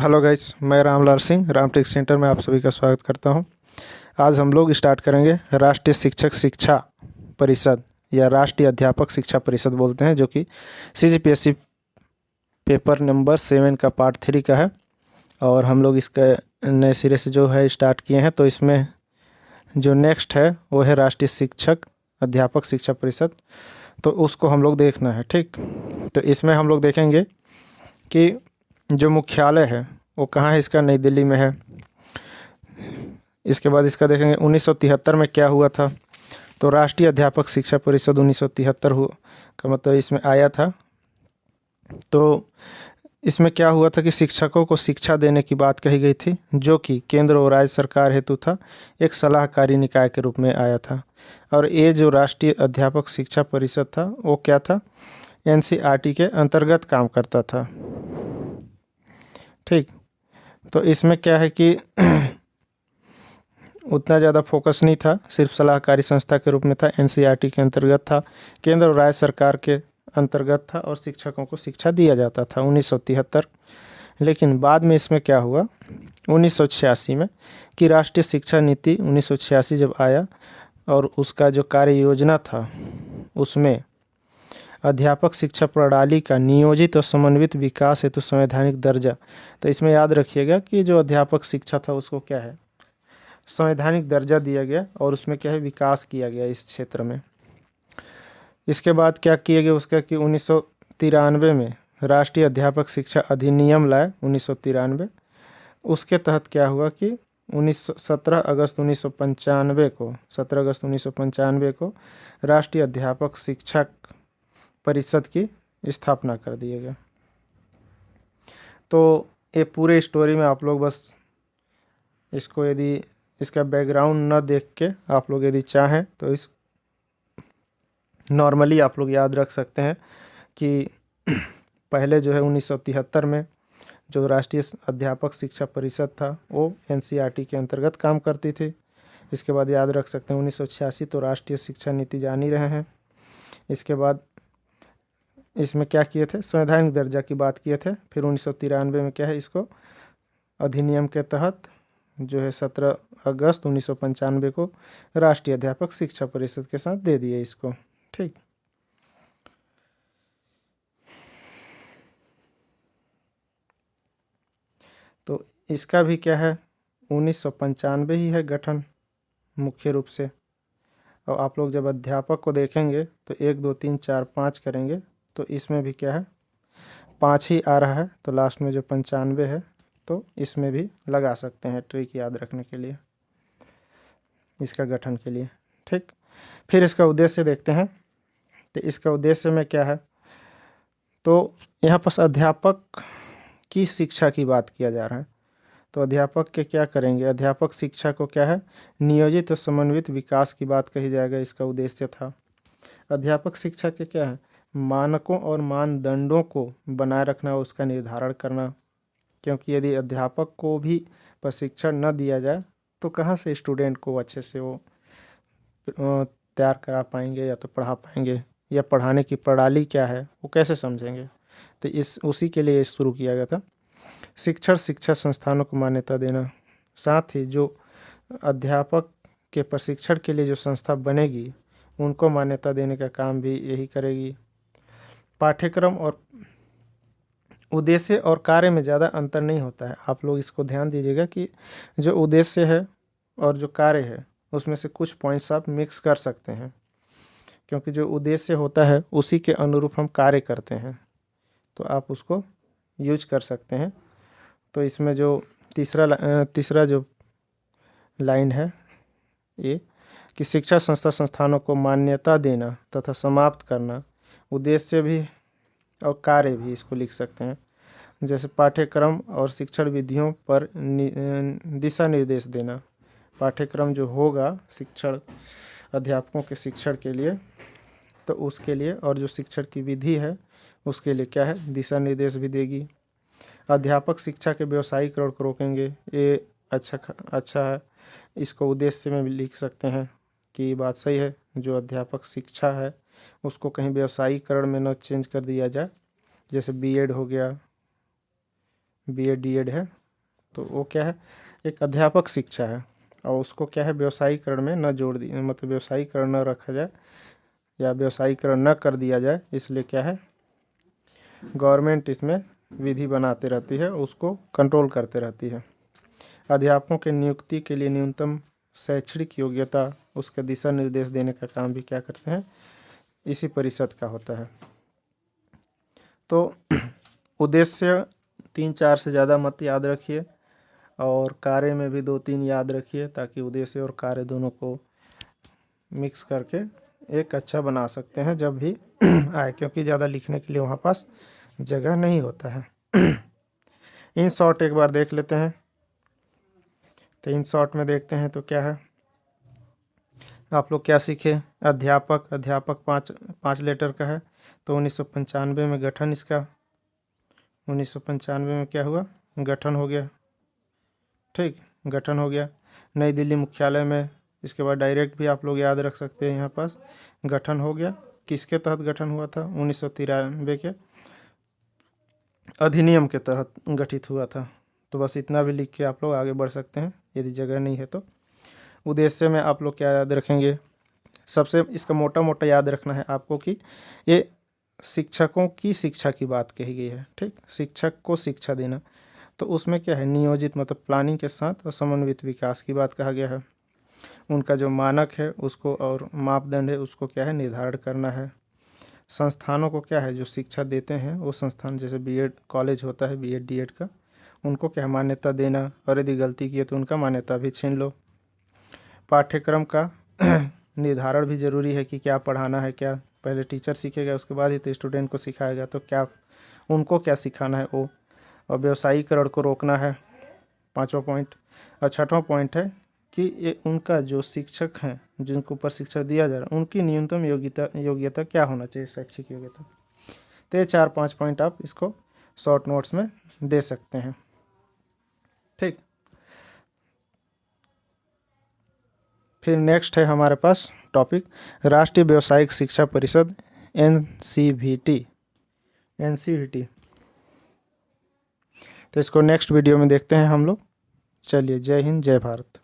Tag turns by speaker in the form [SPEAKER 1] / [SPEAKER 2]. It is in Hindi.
[SPEAKER 1] हेलो गाइस, मैं रामलाल सिंह रामटेक सेंटर में आप सभी का स्वागत करता हूं। आज हम लोग स्टार्ट करेंगे राष्ट्रीय शिक्षक शिक्षा परिषद या राष्ट्रीय अध्यापक शिक्षा परिषद बोलते हैं, जो कि CGPSC पेपर नंबर 7 का पार्ट 3 का है। और हम लोग इसका नए सिरे से जो है स्टार्ट किए हैं, तो इसमें जो नेक्स्ट है वो है राष्ट्रीय शिक्षक अध्यापक शिक्षा परिषद, तो उसको हम लोग देखना है। ठीक, तो इसमें हम लोग देखेंगे कि जो मुख्यालय है वो कहाँ है। इसका नई दिल्ली में है। इसके बाद इसका देखेंगे 1973 में क्या हुआ था। तो राष्ट्रीय अध्यापक शिक्षा परिषद 1973 हुआ का मतलब इसमें आया था। तो इसमें क्या हुआ था कि शिक्षकों को शिक्षा देने की बात कही गई थी, जो कि केंद्र और राज्य सरकार हेतु था, एक सलाहकारी निकाय के रूप में आया था। और ये जो राष्ट्रीय अध्यापक शिक्षा परिषद था वो क्या था, NCERT के अंतर्गत काम करता था। ठीक, तो इसमें क्या है कि उतना ज़्यादा फोकस नहीं था, सिर्फ सलाहकारी संस्था के रूप में था, NCERT के अंतर्गत था, केंद्र और राज्य सरकार के अंतर्गत था और शिक्षकों को शिक्षा दिया जाता था 1973। लेकिन बाद में इसमें क्या हुआ 1986 में कि राष्ट्रीय शिक्षा नीति 1986 जब आया और उसका जो कार्य योजना था उसमें अध्यापक शिक्षा प्रणाली का नियोजित और समन्वित विकास हेतु संवैधानिक दर्जा। तो इसमें याद रखिएगा कि जो अध्यापक शिक्षा था उसको क्या है, संवैधानिक दर्जा दिया गया और उसमें क्या है, विकास किया गया इस क्षेत्र में। इसके बाद क्या किया गया उसका कि 1993 में राष्ट्रीय अध्यापक शिक्षा अधिनियम लाए 1993। उसके तहत क्या हुआ कि 17 अगस्त 1995 को राष्ट्रीय अध्यापक शिक्षक परिषद की स्थापना कर दिया गया। तो ये पूरे स्टोरी में आप लोग बस इसको, यदि इसका बैकग्राउंड न देख के आप लोग यदि चाहें तो इस नॉर्मली आप लोग याद रख सकते हैं कि पहले जो है 1973 में जो राष्ट्रीय अध्यापक शिक्षा परिषद था वो NCERT के अंतर्गत काम करती थी। इसके बाद याद रख सकते हैं 1986 तो राष्ट्रीय शिक्षा नीति जान ही रहे हैं। इसके बाद इसमें क्या किए थे, संवैधानिक दर्जा की बात किए थे। फिर 1993 में क्या है, इसको अधिनियम के तहत जो है 17 अगस्त 1995 को राष्ट्रीय अध्यापक शिक्षा परिषद के साथ दे दिए इसको। ठीक, तो इसका भी क्या है 1995 ही है गठन मुख्य रूप से। और आप लोग जब अध्यापक को देखेंगे तो 1 2 3 4 5 करेंगे तो इसमें भी क्या है 5 ही आ रहा है। तो लास्ट में जो 95 है तो इसमें भी लगा सकते हैं ट्रिक याद रखने के लिए, इसका गठन के लिए। ठीक, फिर इसका उद्देश्य देखते हैं। तो इसका उद्देश्य में क्या है, तो यहाँ पर अध्यापक की शिक्षा की बात किया जा रहा है। तो अध्यापक के क्या करेंगे, अध्यापक शिक्षा को क्या है नियोजित और समन्वित विकास की बात कही जाएगा, इसका उद्देश्य था। अध्यापक शिक्षा के क्या है, मानकों और मानदंडों को बनाए रखना, उसका निर्धारण करना। क्योंकि यदि अध्यापक को भी प्रशिक्षण न दिया जाए तो कहाँ से स्टूडेंट को अच्छे से वो तैयार करा पाएंगे या तो पढ़ा पाएंगे, या पढ़ाने की प्रणाली क्या है वो कैसे समझेंगे। तो उसी के लिए शुरू किया गया था। शिक्षा संस्थानों को मान्यता देना, साथ ही जो अध्यापक के प्रशिक्षण के लिए जो संस्था बनेगी उनको मान्यता देने का काम भी यही करेगी। पाठ्यक्रम और उद्देश्य और कार्य में ज़्यादा अंतर नहीं होता है। आप लोग इसको ध्यान दीजिएगा कि जो उद्देश्य है और जो कार्य है उसमें से कुछ पॉइंट्स आप मिक्स कर सकते हैं, क्योंकि जो उद्देश्य होता है उसी के अनुरूप हम कार्य करते हैं, तो आप उसको यूज कर सकते हैं। तो इसमें जो तीसरा जो लाइन है ये कि शिक्षा संस्थानों को मान्यता देना तथा समाप्त करना, उद्देश्य भी और कार्य भी इसको लिख सकते हैं। जैसे पाठ्यक्रम और शिक्षण विधियों पर दिशा निर्देश देना, पाठ्यक्रम जो होगा शिक्षण अध्यापकों के शिक्षण के लिए तो उसके लिए, और जो शिक्षण की विधि है उसके लिए क्या है दिशा निर्देश भी देगी। अध्यापक शिक्षा के व्यवसायीकरण को रोकेंगे, ये अच्छा है। इसको उद्देश्य में भी लिख सकते हैं कि ये बात सही है, जो अध्यापक शिक्षा है उसको कहीं व्यवसायीकरण में न चेंज कर दिया जाए। जैसे B.Ed हो गया, बीएड डीएड है, तो वो क्या है, एक अध्यापक शिक्षा है और उसको क्या है व्यवसायीकरण में न जोड़ दी, मतलब व्यवसायीकरण न रखा जाए या व्यवसायीकरण न कर दिया जाए, इसलिए क्या है गवर्नमेंट इसमें विधि बनाते रहती है, उसको कंट्रोल करते रहती है। अध्यापकों की नियुक्ति के लिए न्यूनतम शैक्षणिक योग्यता, उसके दिशा निर्देश देने का काम भी क्या करते हैं, इसी परिषद का होता है। तो उद्देश्य 3-4 से ज़्यादा मत याद रखिए और कार्य में भी 2-3 याद रखिए, ताकि उद्देश्य और कार्य दोनों को मिक्स करके एक अच्छा बना सकते हैं जब भी आए, क्योंकि ज़्यादा लिखने के लिए वहाँ पास जगह नहीं होता है। इन शॉर्ट एक बार देख लेते हैं। तो इन शॉर्ट में देखते हैं तो क्या है, आप लोग क्या सीखे, अध्यापक, अध्यापक 5 लेटर का है, तो 1995 में गठन इसका, 1995 में क्या हुआ, गठन हो गया। ठीक, गठन हो गया नई दिल्ली मुख्यालय में। इसके बाद डायरेक्ट भी आप लोग याद रख सकते हैं, यहाँ पास गठन हो गया। किसके तहत गठन हुआ था, 1993 के अधिनियम के तहत गठित हुआ था। तो बस इतना भी लिख के आप लोग आगे बढ़ सकते हैं यदि जगह नहीं है तो। उद्देश्य में आप लोग क्या याद रखेंगे, सबसे इसका मोटा मोटा याद रखना है आपको कि ये शिक्षकों की शिक्षा की बात कही गई है। ठीक, शिक्षक को शिक्षा देना, तो उसमें क्या है नियोजित मतलब प्लानिंग के साथ और समन्वित विकास की बात कहा गया है। उनका जो मानक है उसको और मापदंड है उसको क्या है निर्धारण करना है। संस्थानों को क्या है जो शिक्षा देते हैं वो संस्थान, जैसे बीएड कॉलेज होता है बीएड डीएड का, उनको क्या मान्यता देना, और यदि गलती की है तो उनका मान्यता भी छीन लो। पाठ्यक्रम का निर्धारण भी ज़रूरी है कि क्या पढ़ाना है, क्या पहले टीचर सीखेगा उसके बाद ही तो स्टूडेंट को सिखाएगा, तो क्या उनको क्या सिखाना है वो। और व्यवसायीकरण को रोकना है 5वां पॉइंट। और 6वां पॉइंट है कि ये उनका जो शिक्षक हैं जिनको प्रशिक्षण दिया जा रहा है उनकी न्यूनतम योग्यता क्या होना चाहिए, शैक्षिक योग्यता। तो ये 4-5 पॉइंट आप इसको शॉर्ट नोट्स में दे सकते हैं। ठीक, फिर नेक्स्ट है हमारे पास टॉपिक राष्ट्रीय व्यावसायिक शिक्षा परिषद एनसीवीटी। तो इसको नेक्स्ट वीडियो में देखते हैं हम लोग। चलिए, जय हिंद, जय भारत।